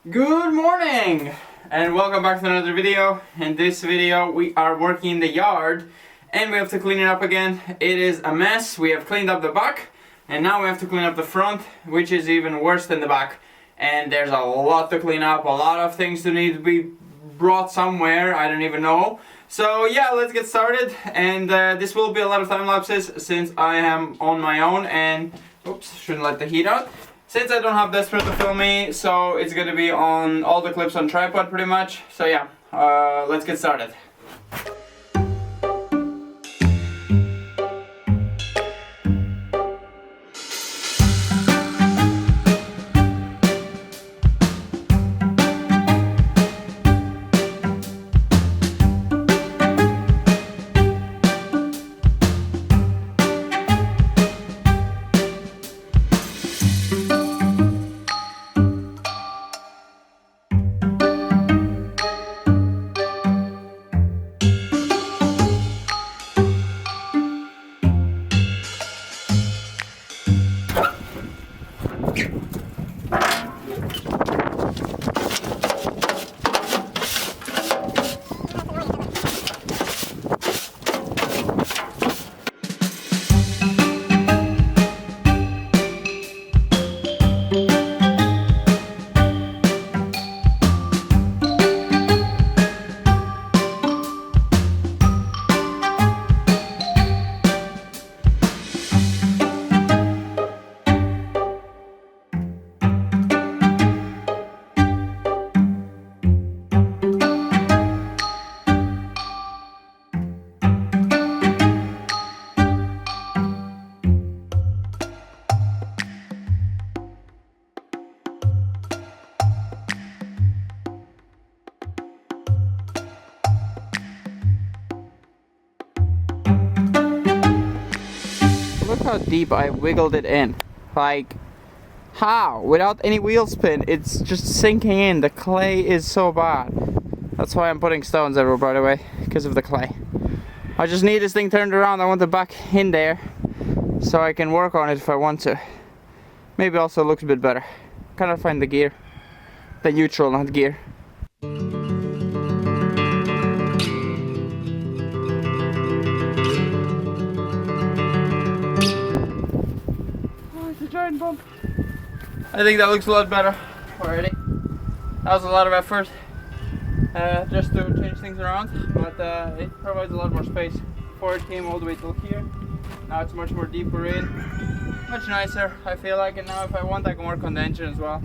Good morning and welcome back to another video. In this video we are working in the yard and we have to clean it up again. It is a mess. We have cleaned up the back and now we have to clean up the front, which is even worse than the back. And there's a lot to clean up, a lot of things to need to be brought somewhere, I don't even know. So yeah, let's get started, and this will be a lot of time lapses since I am on my own and oops, shouldn't let the heat out. Since I don't have Despina to film me, so it's gonna be on all the clips on tripod pretty much. So yeah, let's get started. Look how deep I wiggled it in. Like, how? Without any wheel spin, it's just sinking in. The clay is so bad. That's why I'm putting stones everywhere, by the way, because of the clay. I just need this thing turned around. I want it back in there so I can work on it if I want to. Maybe also looks a bit better. Kind of find the gear. The neutral, not gear. Giant bump. I think that looks a lot better already. That was a lot of effort just to change things around, but it provides a lot more space. Before it came all the way till here, now it's much more deeper in, much nicer I feel like, and now if I want I can work on the engine as well.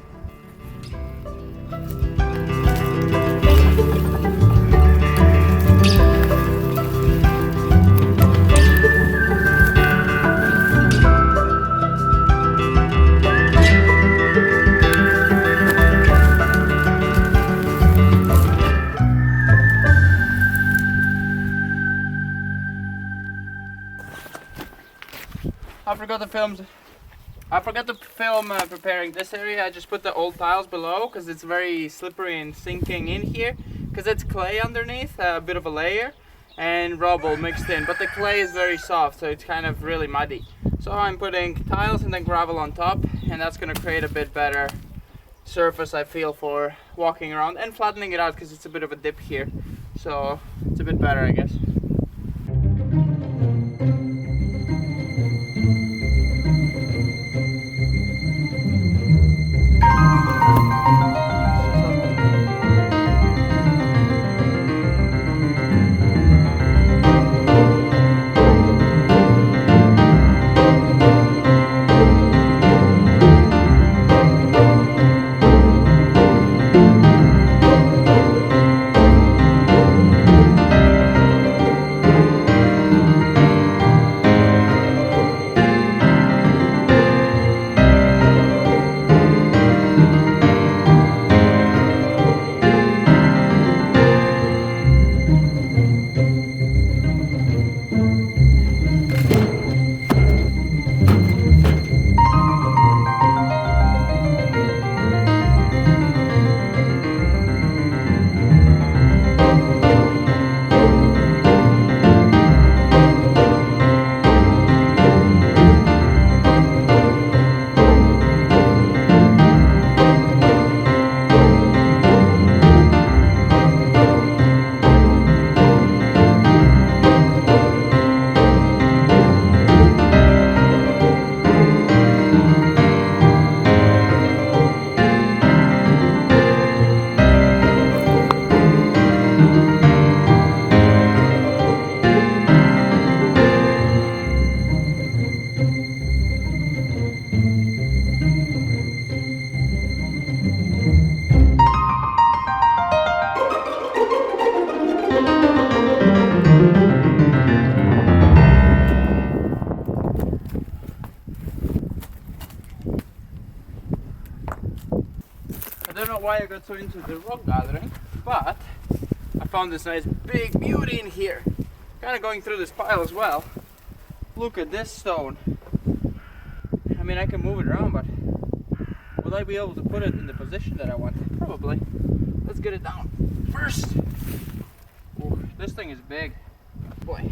I forgot to film preparing this area. I just put the old tiles below because it's very slippery and sinking in here because it's clay underneath, a bit of a layer, and rubble mixed in, but the clay is very soft, so it's kind of really muddy. So I'm putting tiles and then gravel on top, and that's going to create a bit better surface I feel for walking around, and flattening it out because it's a bit of a dip here, so it's a bit better I guess. don't know why I got so into the rock gathering, but I found this nice big beauty in here. Kind of going through this pile as well. Look at this stone. I mean, I can move it around, but will I be able to put it in the position that I want? Probably. Let's get it down first. Ooh, this thing is big. Boy.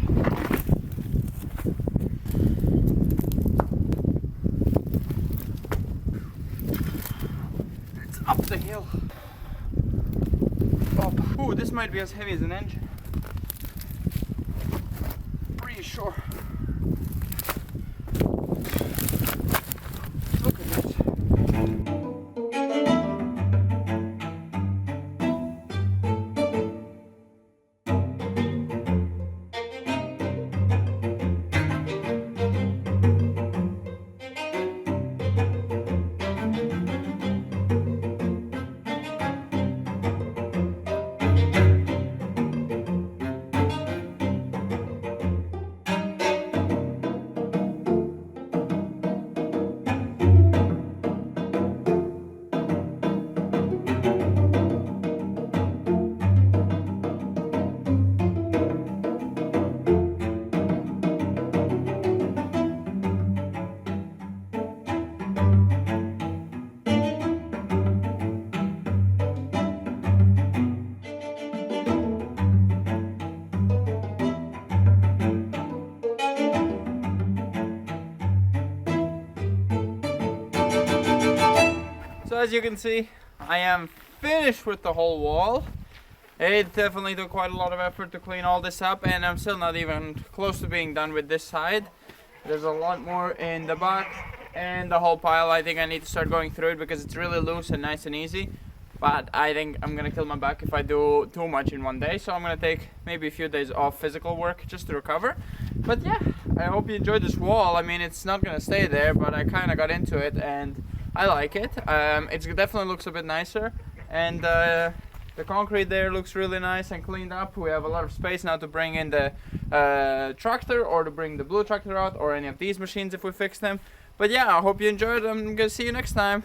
It's up the hill. Oh, ooh, this might be as heavy as an engine. Pretty sure. Look at this. So as you can see, I am finished with the whole wall. It definitely took quite a lot of effort to clean all this up, and I'm still not even close to being done with this side. There's a lot more in the back and the whole pile. I think I need to start going through it because it's really loose and nice and easy. But I think I'm gonna kill my back if I do too much in one day, so I'm gonna take maybe a few days off physical work just to recover. But yeah, I hope you enjoyed this wall. I mean, it's not gonna stay there, but I kind of got into it and I like it. It definitely looks a bit nicer, and the concrete there looks really nice and cleaned up. We have a lot of space now to bring in the tractor, or to bring the blue tractor out, or any of these machines if we fix them. But yeah, I hope you enjoyed. I'm gonna see you next time.